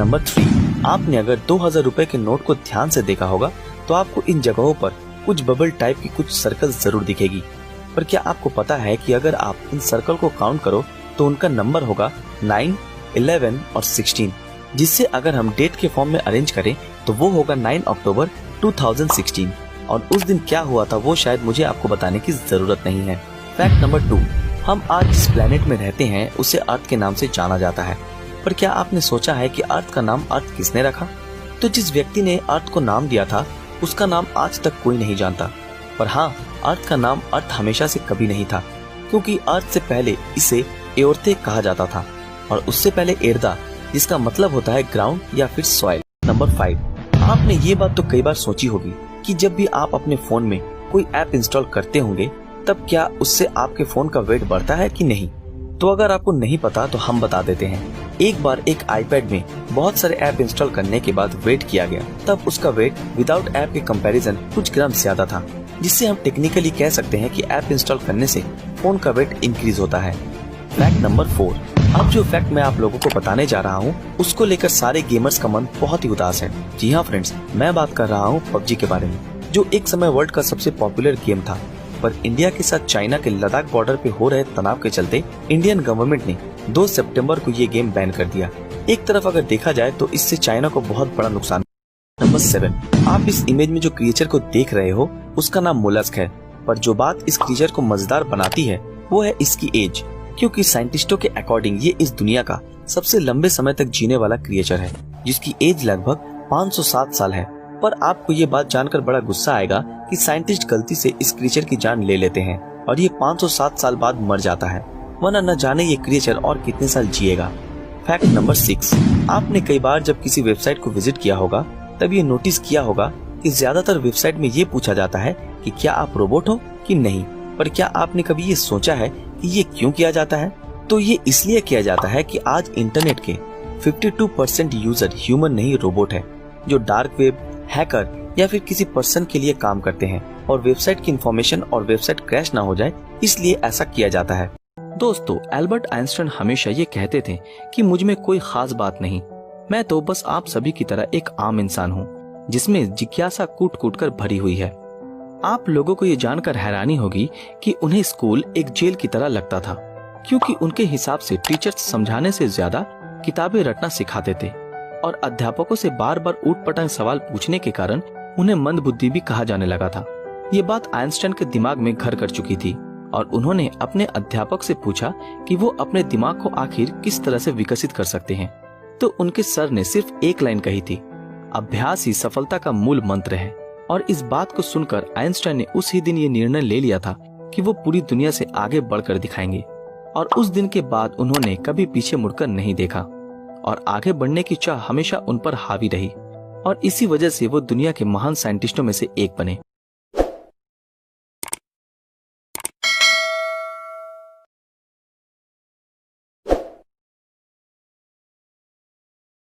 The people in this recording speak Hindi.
नंबर 3, आपने अगर 2000 रुपए के नोट को ध्यान से देखा होगा तो आपको इन जगहों पर कुछ बबल टाइप की कुछ सर्कल जरूर दिखेगी। पर क्या आपको पता है कि अगर आप इन सर्कल को काउंट करो तो उनका नंबर होगा 9, 11 और 16, जिससे अगर हम डेट के फॉर्म में अरेंज करें तो वो होगा 9 अक्टूबर 2016। और उस दिन क्या हुआ था वो शायद मुझे आपको बताने की जरूरत नहीं है। फैक्ट नंबर 2, हम आज जिस प्लेनेट में रहते हैं उसे अर्थ के नाम से जाना जाता है। पर क्या आपने सोचा है कि अर्थ का नाम अर्थ किसने रखा? तो जिस व्यक्ति ने अर्थ को नाम दिया था उसका नाम आज तक कोई नहीं जानता। पर हाँ, अर्थ का नाम अर्थ हमेशा से कभी नहीं था, क्योंकि अर्थ से पहले इसे एओर्थे कहा जाता था और उससे पहले एर्दा, जिसका मतलब होता है ग्राउंड या फिर सॉइल। नंबर 5, आपने ये बात तो कई बार सोची होगी कि जब भी आप अपने फोन में कोई ऐप इंस्टॉल करते होंगे तब क्या उससे आपके फोन का वेट बढ़ता है कि नहीं? तो अगर आपको नहीं पता तो हम बता देते हैं। एक बार एक आईपैड में बहुत सारे ऐप इंस्टॉल करने के बाद वेट किया गया, तब उसका वेट विदाउट ऐप के कंपैरिजन कुछ ग्राम ज्यादा था, जिससे हम टेक्निकली कह सकते हैं कि ऐप इंस्टॉल करने से फोन का वेट इंक्रीज होता है। फैक्ट नंबर 4, अब जो फैक्ट मैं आप लोगों को बताने जा रहा हूँ उसको लेकर सारे गेमर्स का मन बहुत ही उदास है। जी हाँ फ्रेंड्स, मैं बात कर रहा हूँ पबजी के बारे में, जो एक समय वर्ल्ड का सबसे पॉपुलर गेम था। पर इंडिया के साथ चाइना के लद्दाख बॉर्डर पे हो रहे तनाव के चलते इंडियन गवर्नमेंट ने 2 सितंबर को ये गेम बैन कर दिया। एक तरफ अगर देखा जाए तो इससे चाइना को बहुत बड़ा नुकसान। नंबर 7, आप इस इमेज में जो क्रिएचर को देख रहे हो उसका नाम मोलस्क है। पर जो बात इस क्रिएचर को मजेदार बनाती है वो है इसकी एज, क्योंकि साइंटिस्टों के अकॉर्डिंग ये इस दुनिया का सबसे लंबे समय तक जीने वाला क्रिएचर है, जिसकी एज लगभग 507 साल है। पर आपको ये बात जानकर बड़ा गुस्सा आएगा कि साइंटिस्ट गलती से इस क्रिएचर की जान ले लेते हैं और ये 507 साल बाद मर जाता है, वरना न जाने ये क्रिएचर और कितने साल जिएगा। फैक्ट नंबर 6, आपने कई बार जब किसी वेबसाइट को विजिट किया होगा तब ये नोटिस किया होगा कि ज्यादातर वेबसाइट में ये पूछा जाता है कि क्या आप रोबोट हो कि नहीं। पर क्या आपने कभी ये सोचा है कि ये क्यों किया जाता है? तो ये इसलिए किया जाता है कि आज इंटरनेट के 52% यूजर ह्यूमन नहीं रोबोट है, जो डार्क वेब, हैकर या फिर किसी पर्सन के लिए काम करते हैं और वेबसाइट की इंफॉर्मेशन और वेबसाइट क्रैश ना हो जाए, इसलिए ऐसा किया जाता है। दोस्तों, एल्बर्ट आइंस्टाइन हमेशा ये कहते थे कि मुझ में कोई खास बात नहीं, मैं तो बस आप सभी की तरह एक आम इंसान हूँ जिसमें जिज्ञासा कूट कूट कर भरी हुई है। आप लोगों को ये जानकर हैरानी होगी कि उन्हें स्कूल एक जेल की तरह लगता था, क्योंकि उनके हिसाब से टीचर्स समझाने से ज्यादा किताबें रटना सिखाते थे और अध्यापकों से बार बार ऊट-पटांग सवाल पूछने के कारण उन्हें मंदबुद्धि भी कहा जाने लगा था। ये बात आइंस्टाइन के दिमाग में घर कर चुकी थी और उन्होंने अपने अध्यापक से पूछा कि वो अपने दिमाग को आखिर किस तरह से विकसित कर सकते हैं। तो उनके सर ने सिर्फ एक लाइन कही थी, अभ्यास ही सफलता का मूल मंत्र है। और इस बात को सुनकर आइंस्टाइन ने उसी दिन ये निर्णय ले लिया था कि वो पूरी दुनिया से आगे बढ़कर दिखाएंगे। और उस दिन के बाद उन्होंने कभी पीछे मुड़कर नहीं देखा और आगे बढ़ने की चाह हमेशा उन पर हावी रही और इसी वजह से वो दुनिया के महान साइंटिस्टों में से एक बने।